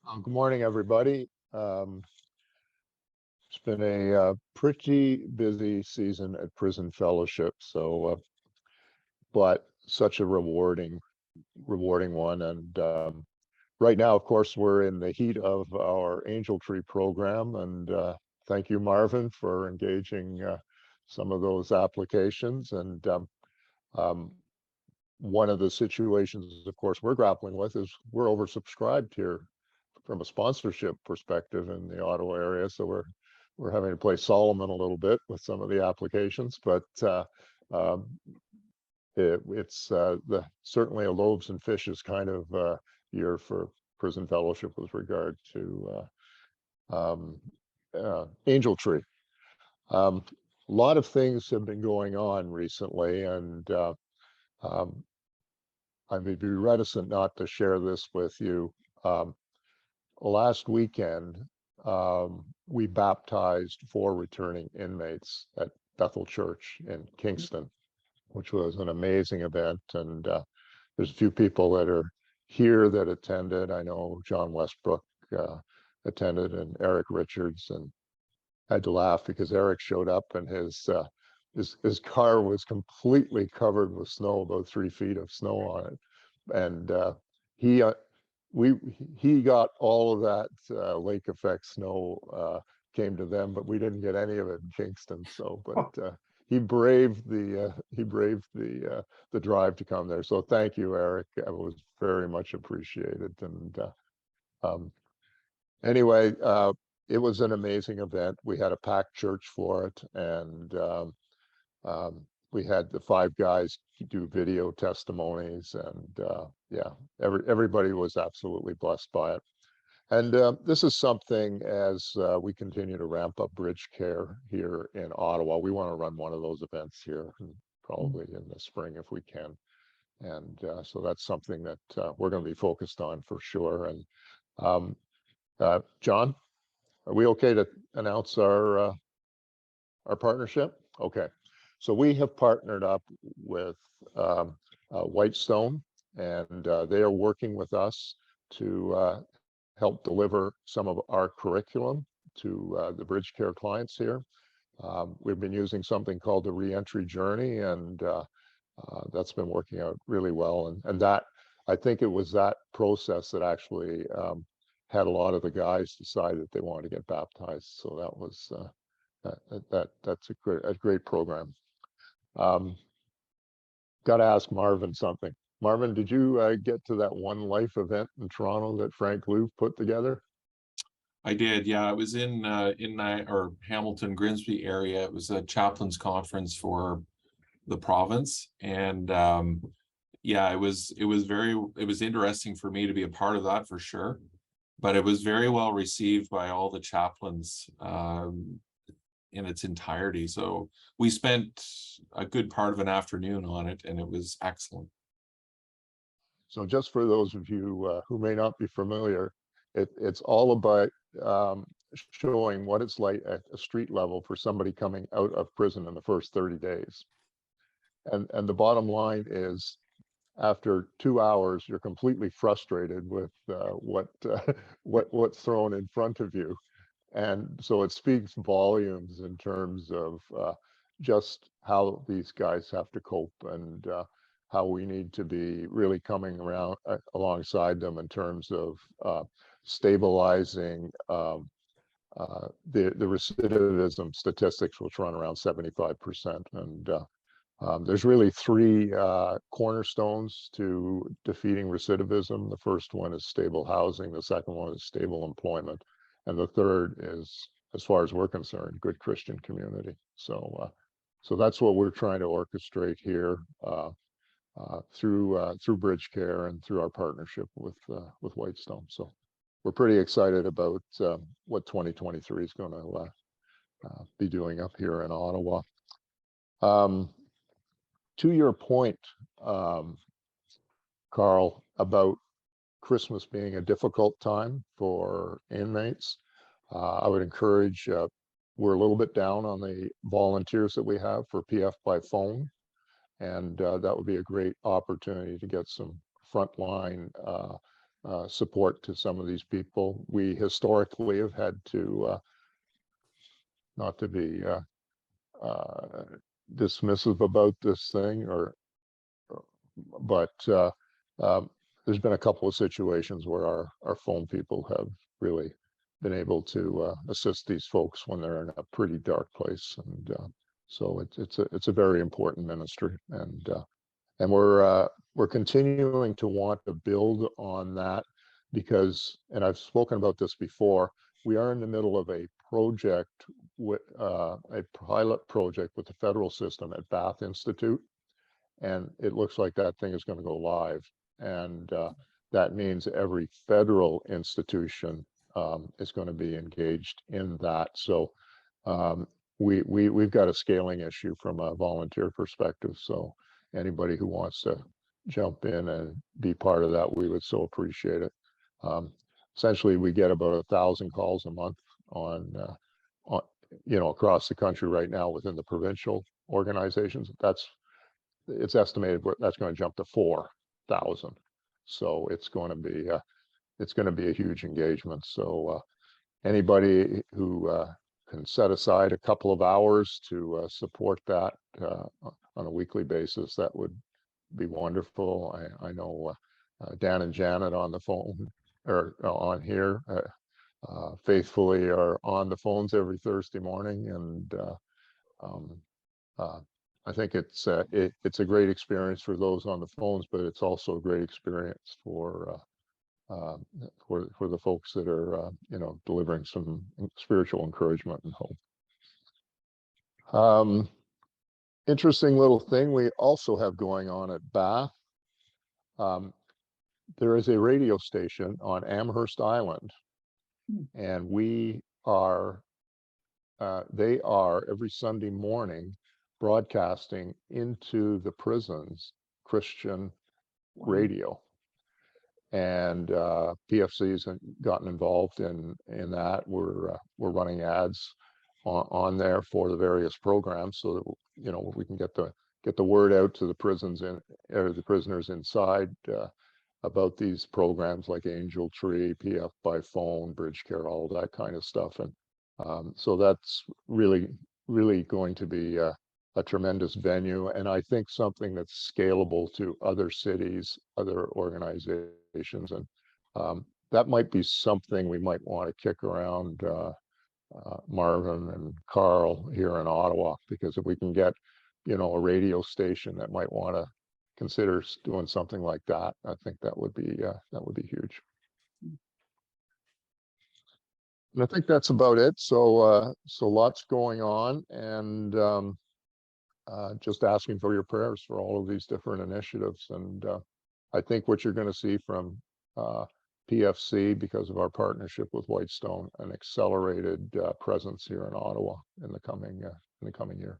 Good morning, everybody. It's been a pretty busy season at Prison Fellowship, but such a rewarding one. And right now, of course, we're in the heat of our Angel Tree program, and thank you, Marvin, for engaging some of those applications. And um, one of the situations, of course, we're grappling with is we're oversubscribed here from a sponsorship perspective in the Ottawa area. So we're having to play Solomon a little bit with some of the applications, but um, it's certainly a loaves and fishes kind of year for Prison Fellowship with regard to Angel Tree. A lot of things have been going on recently, and um, I may be reticent not to share this with you. Last weekend, we baptized 4 returning inmates at Bethel Church in Kingston, which was an amazing event. And there's a few people that are here that attended. I know John Westbrook attended, and Eric Richards, and I had to laugh because Eric showed up and his car was completely covered with snow, about 3 feet of snow on it. And he he got all of that lake effect snow came to them, but we didn't get any of it in Kingston. So, but he braved the drive to come there. So thank you, Eric. It was very much appreciated. And um, anyway, it was an amazing event. We had a packed church for it, and we had the 5 guys do video testimonies, and yeah, everybody was absolutely blessed by it. And this is something, as we continue to ramp up Bridgecare here in Ottawa, we want to run one of those events here, probably in the spring if we can. And so that's something that we're going to be focused on for sure. And John, are we okay to announce our partnership? Okay. So we have partnered up with Whitestone, and they are working with us to help deliver some of our curriculum to the Bridgecare clients here. We've been using something called the Reentry Journey, and that's been working out really well. And that, I think it was that process that actually had a lot of the guys decide that they wanted to get baptized. So that was that's a great program. Got to ask Marvin something. Marvin, did you get to that One Life event in Toronto that Frank Louv put together? I did, yeah. It was in Hamilton, Grimsby area. It was a chaplains conference for the province, and yeah, it was interesting for me to be a part of that for sure. But it was very well received by all the chaplains in its entirety. So we spent a good part of an afternoon on it, and it was excellent. So just for those of you who may not be familiar, it's all about showing what it's like at a street level for somebody coming out of prison in the first 30 days. And the bottom line is, after 2 hours, you're completely frustrated with what's thrown in front of you. And so it speaks volumes in terms of just how these guys have to cope, and how we need to be really coming around alongside them in terms of stabilizing the recidivism statistics, which run around 75%. And there's really 3 cornerstones to defeating recidivism. The first one is stable housing. The second one is stable employment. And the third is, as far as we're concerned, good Christian community. So that's what we're trying to orchestrate here through Bridgecare and through our partnership with Whitestone. So we're pretty excited about what 2023 is going to be doing up here in Ottawa. To your point, Carl, about Christmas being a difficult time for inmates, I would encourage, we're a little bit down on the volunteers that we have for PF by phone, and that would be a great opportunity to get some frontline support to some of these people. We historically have had to, not to be dismissive about this thing, but there's been a couple of situations where our phone people have really been able to assist these folks when they're in a pretty dark place, and so it's a very important ministry, and we're continuing to want to build on that because, and I've spoken about this before, we are in the middle of a project with a pilot project with the federal system at Bath Institute, and it looks like that thing is going to go live, and that means every federal institution is going to be engaged in that. So we've got a scaling issue from a volunteer perspective. So anybody who wants to jump in and be part of that, we would so appreciate it. Essentially, we get about 1,000 calls a month on across the country right now within the provincial organizations. It's estimated that's going to jump to 4,000. So it's going to be a huge engagement. So anybody who can set aside a couple of hours to support that on a weekly basis, that would be wonderful. I know Dan and Janet on the phone or on here faithfully are on the phones every Thursday morning, and I think it's a great experience for those on the phones, but it's also a great experience for the folks that are delivering some spiritual encouragement and hope. Interesting little thing we also have going on at Bath. There is a radio station on Amherst Island, and they are every Sunday morning broadcasting into the prisons Christian radio, and PFC has gotten involved in that. We're running ads on there for the various programs, so that we can get the word out to the prisoners inside about these programs like Angel Tree, PF by Phone, Bridgecare, all that kind of stuff. And so that's really going to be a tremendous venue, and I think something that's scalable to other cities, other organizations, and that might be something we might want to kick around Marvin and Carl here in Ottawa, because if we can get a radio station that might want to consider doing something like that, I think that would be huge. And I think that's about it. So lots going on, and just asking for your prayers for all of these different initiatives. And I think what you're going to see from PFC, because of our partnership with Whitestone, an accelerated presence here in Ottawa in the coming year.